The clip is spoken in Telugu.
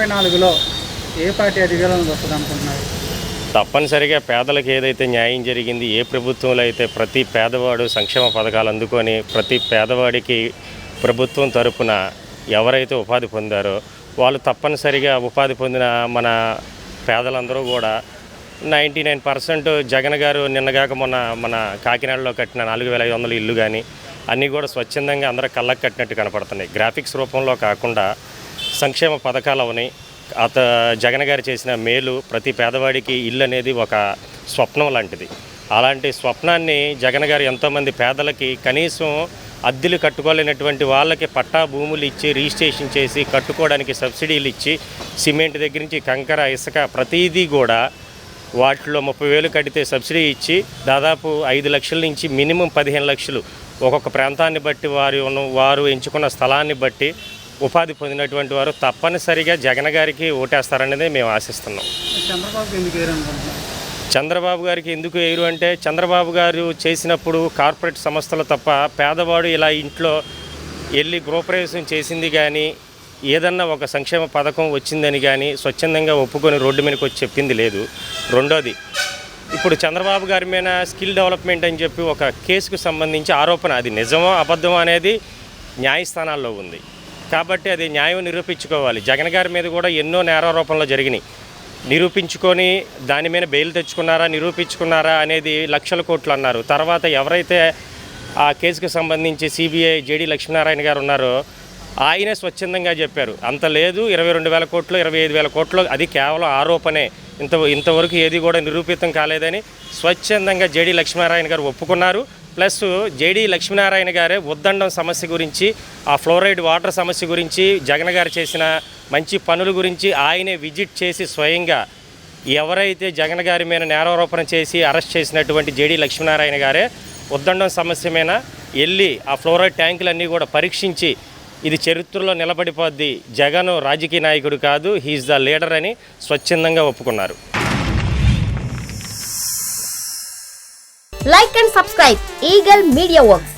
2024లో ఏ పార్టీ అధికారంలోకి వస్తుంది అనుకుంటున్నారు? తప్పనిసరిగా పేదలకు ఏదైతే న్యాయం జరిగింది, ఏ ప్రభుత్వంలో అయితే ప్రతి పేదవాడు సంక్షేమ పథకాలు అందుకొని ప్రతి పేదవాడికి ప్రభుత్వం తరపున ఎవరైతే ఉపాధి పొందారో వాళ్ళు తప్పనిసరిగా ఉపాధి పొందిన మన పేదలందరూ కూడా 99% జగన్ గారు నిన్నగాక మన కాకినాడలో కట్టిన 4500 ఇల్లు కానీ అన్నీ కూడా స్వచ్ఛందంగా అందరూ కళ్ళకు కట్టినట్టు కనపడుతున్నాయి. గ్రాఫిక్స్ రూపంలో కాకుండా సంక్షేమ పథకాలు అవని జగన్ గారు చేసిన మేలు ప్రతి పేదవాడికి ఇల్లు అనేది ఒక స్వప్నం లాంటిది. అలాంటి స్వప్నాన్ని జగన్ గారు ఎంతోమంది పేదలకి కనీసం అద్దెలు కట్టుకోలేనటువంటి వాళ్ళకి పట్టా భూములు ఇచ్చి రిజిస్ట్రేషన్ చేసి కట్టుకోవడానికి సబ్సిడీలు ఇచ్చి సిమెంట్ దగ్గర నుంచి కంకర ఇసుక ప్రతిదీ కూడా వాటిలో 30,000 కడితే సబ్సిడీ ఇచ్చి దాదాపు 5 లక్షల నుంచి మినిమం 15 లక్షలు ఒక్కొక్క ప్రాంతాన్ని బట్టి వారు ఎంచుకున్న స్థలాన్ని బట్టి ఉపాధి పొందినటువంటి వారు తప్పనిసరిగా జగన్ గారికి ఓటేస్తారనేది మేము ఆశిస్తున్నాం. చంద్రబాబు గారికి ఎందుకు వేయరు అంటే చంద్రబాబు గారు చేసినప్పుడు కార్పొరేట్ సంస్థలు తప్ప పేదవాడు ఇలా ఇంట్లో వెళ్ళి గృహప్రవేశం చేసింది కానీ ఏదన్నా ఒక సంక్షేమ పథకం వచ్చిందని కానీ స్వచ్ఛందంగా ఒప్పుకొని రోడ్డు మీదకి వచ్చి చెప్పింది లేదు. రెండోది, ఇప్పుడు చంద్రబాబు గారి మీద స్కిల్ డెవలప్మెంట్ అని చెప్పి ఒక కేసుకు సంబంధించి ఆరోపణ, అది నిజమో అబద్ధమో అనేది న్యాయస్థానాల్లో ఉంది కాబట్టి అది న్యాయం నిరూపించుకోవాలి. జగన్ గారి మీద కూడా ఎన్నో నేరారోపణలు జరిగినాయి. నిరూపించుకొని దాని మీద బెయిల్ తెచ్చుకున్నారా నిరూపించుకున్నారా అనేది లక్షల కోట్లు అన్నారు. తర్వాత ఎవరైతే ఆ కేసుకు సంబంధించి సిబిఐ జేడీ లక్ష్మీనారాయణ గారు ఉన్నారో ఆయనే స్వచ్ఛందంగా చెప్పారు, అంత లేదు, 22,000 కోట్లు 25,000 కోట్లు అది కేవలం ఆరోపణే, ఇంతవరకు ఏది కూడా నిరూపితం కాలేదని స్వచ్ఛందంగా జేడీ లక్ష్మీనారాయణ గారు ఒప్పుకున్నారు. ప్లస్ జేడీ లక్ష్మీనారాయణ గారే ఉద్దండం సమస్య గురించి, ఆ ఫ్లోరైడ్ వాటర్ సమస్య గురించి, జగన్ గారు చేసిన మంచి పనుల గురించి ఆయనే విజిట్ చేసి స్వయంగా ఎవరైతే జగన్ గారి మీద నేరారోపణ చేసి అరెస్ట్ చేసినటువంటి జేడీ లక్ష్మీనారాయణ గారే ఉద్దండం సమస్య మీద వెళ్ళి ఆ ఫ్లోరైడ్ ట్యాంకులన్నీ కూడా పరీక్షించి ఇది చరిత్రలో నిలబడిపోద్ది, జగన్ రాజకీయ నాయకుడు కాదు, హీఈస్ ద లీడర్ అని స్వచ్ఛందంగా ఒప్పుకున్నారు. Like and subscribe Eagle Media Works.